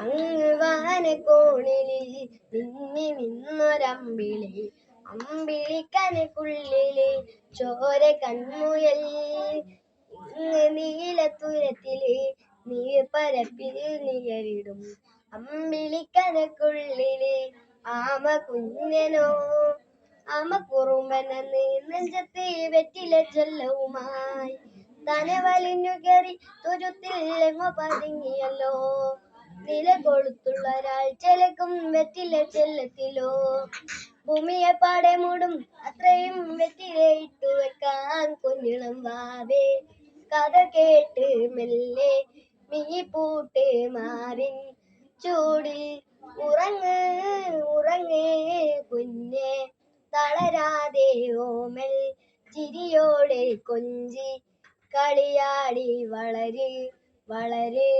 അങ്ങ് വാനക്കോണില് മിന്നി നിന്നൊരമ്പിളി, അമ്പിളിക്കനക്കുള്ളില് ചോര കൺമുയൽ. ഇങ്ങ് നീലത്തുരത്തില് നീർപ്പരപ്പിൽ നിഴലിടും അമ്പിളിക്കനക്കുള്ളില് ആമ കുഞ്ഞനോ. ആമ കുറുമ്പനെന്ന് നെഞ്ചത്ത് വെറ്റില ചെല്ലവുമായി തനവലിഞ്ഞു കയറി തുരുത്തില്ലെങ്ങോ പതുങ്ങിയല്ലോ. നിലകൊളുത്തുള്ളൊരാൾ ചെലക്കും വെറ്റില ചെല്ലത്തിലോ. ഭൂമിയെ പാടെ മൂടും അത്രയും വെറ്റില ഇട്ടു വെക്കാൻ കുഞ്ഞിളം വാവേ. കഥ കേട്ട് മെല്ലെ മിഴിപ്പൂട്ട് മാറിൻ ചൂടിൽ ഉറങ്ങ് ഉറങ്ങ് കുഞ്ഞേ. തളരാതെ ഓമൽ ചിരിയോടെ കൊഞ്ചി കളിയാടി വളര് വളര്.